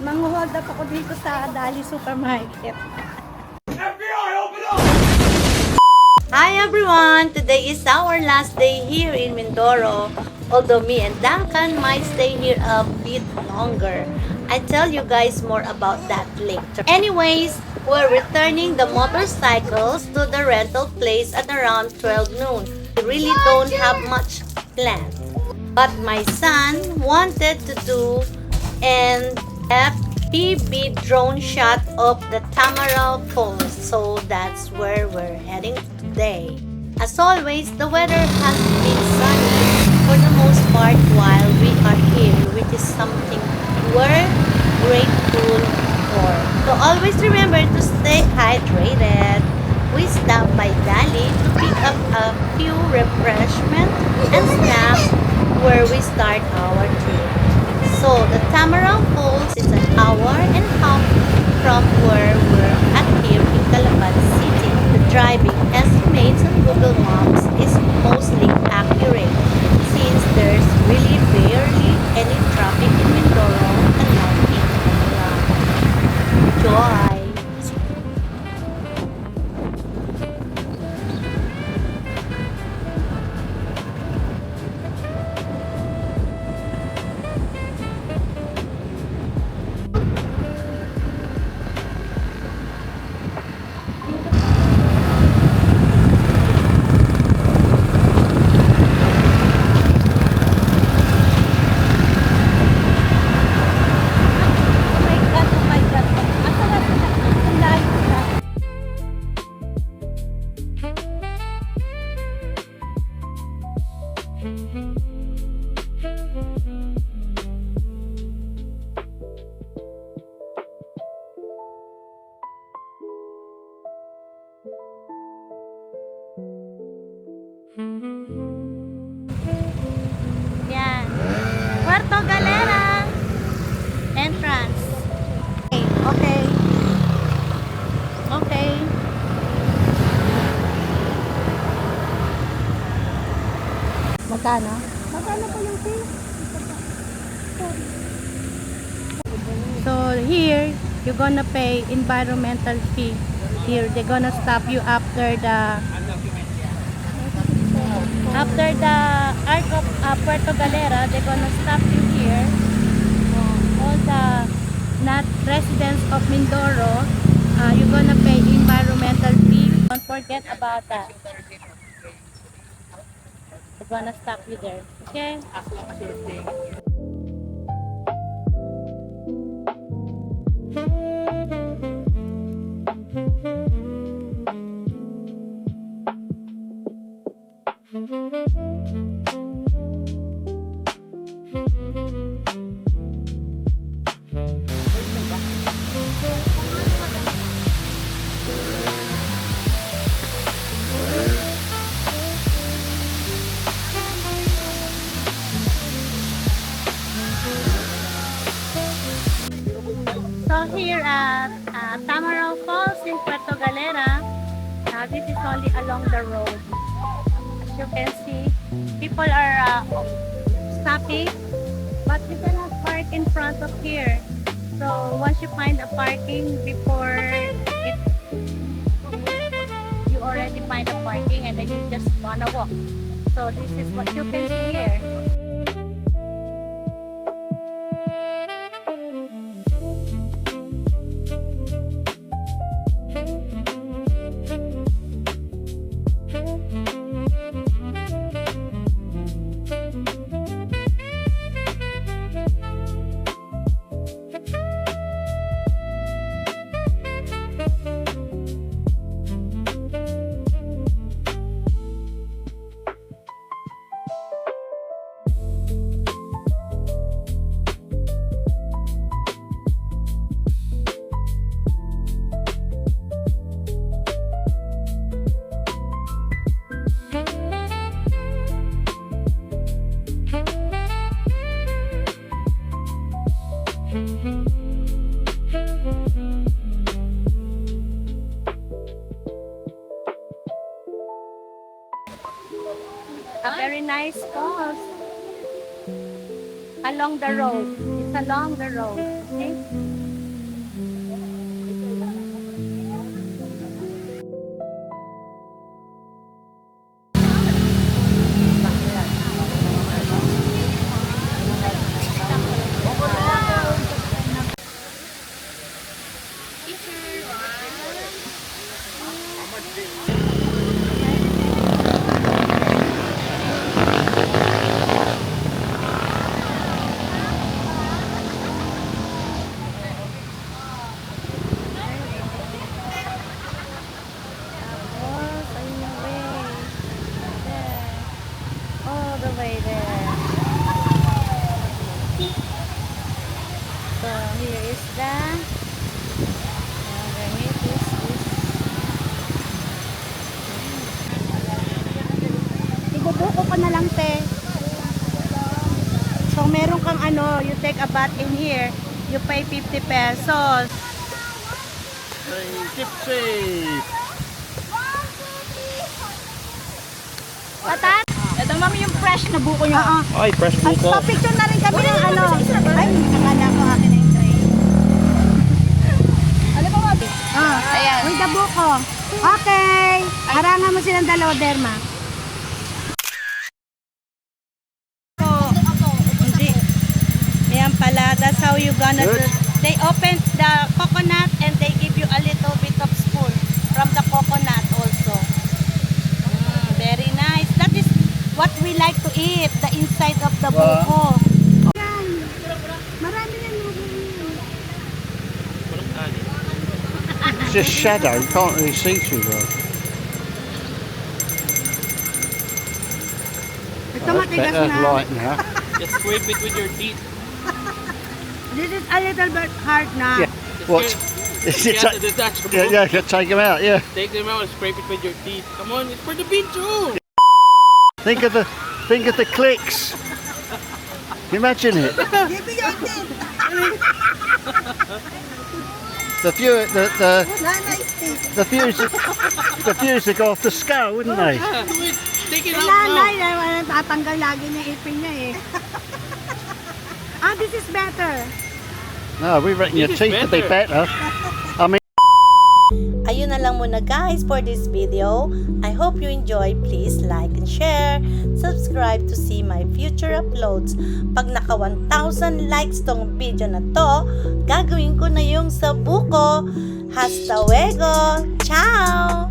Mang-hold up ako dito sa Dali Supermarket. FBI, open up! Hi everyone! Today is our last day here in Mindoro. Although me and Duncan might stay here a bit longer. I'll tell you guys more about that later. Anyways, we're returning the motorcycles to the rental place at around 12 noon. We really don't have much planned. But my son wanted to do an FPV drone shot of the Tamaraw Falls. So that's where we're heading today. As always, the weather has been sunny for the most part while we are here, which is something we're grateful for. So always remember to stay hydrated. We stopped by Dali to pick up a few refreshments and snacks where we start our trip. So the Tamaraw Falls is an hour and a half from where we're at here in Calapan City. The driving estimates on Google Maps is mostly accurate since there's really barely any traffic in Mindoro and not in Manila. Enjoy! Yan. Puerto Galera entrance. Okay. Okay. Magkano? Magkano po yung fee? So here, you're gonna pay environmental fee. Here, they're gonna stop you after the Arc of Puerto Galera. They're gonna stop you here. All the not residents of Mindoro, you're gonna pay environmental fee. Don't forget about that. They're gonna stop you there. Okay? So here at Tamaraw Falls in Puerto Galera, this is only along the road. As you can see, people are stopping, but you cannot park in front of here. So once you find a parking before it, you already find a parking and then you just wanna walk. So this is what you can see here. A very nice falls along the road. It's along the road. Okay? here is the gamitis is ibubuko ko na lang, te. So, meron kang ano, you take a bath in here, you pay 50 pesos. Gypsy. Patat? Ito, mami, yung fresh na buko nyo. Oo. Ay, fresh At buko. pa-picture na rin kami ng ano. Ay, nakala ko akin na yung tray. Ano ba, mami? Ayan. With the buko. Okay. Harangan mo silang dalawa, Derma. Hindi. Ayan pala. That's how you gonna do. They open the coconut and they give you a little bit of spoon from the coconut also. Very nice. That is what we like to eat, the inside of the buko. Marami yan. It's just shadow. You can't really see too well. Ito matigas That's na. light now. Just scrape it with your teeth. This is a little bit hard na. Yeah. What? Is You it have to detach the yeah, book. yeah, you can take them out. Yeah. Take them out and scrape it with your teeth. Come on, it's for the pincho. Think of the clicks. Imagine it. Give me your teeth. The Nanay's teeth. the views would go off the skull, wouldn't they? Yeah, do it. Take it Si out nanay, now. tatanggal lagi niya ipin niya eh. This is better. No, we reckon your This is teeth would be better. I mean. Ayun na lang muna guys for this video. I hope you enjoy. Please like and share. Subscribe to see my future uploads. Pag naka 1,000 likes tong video na to, gagawin ko na yung sa buko. Hasta luego! Ciao!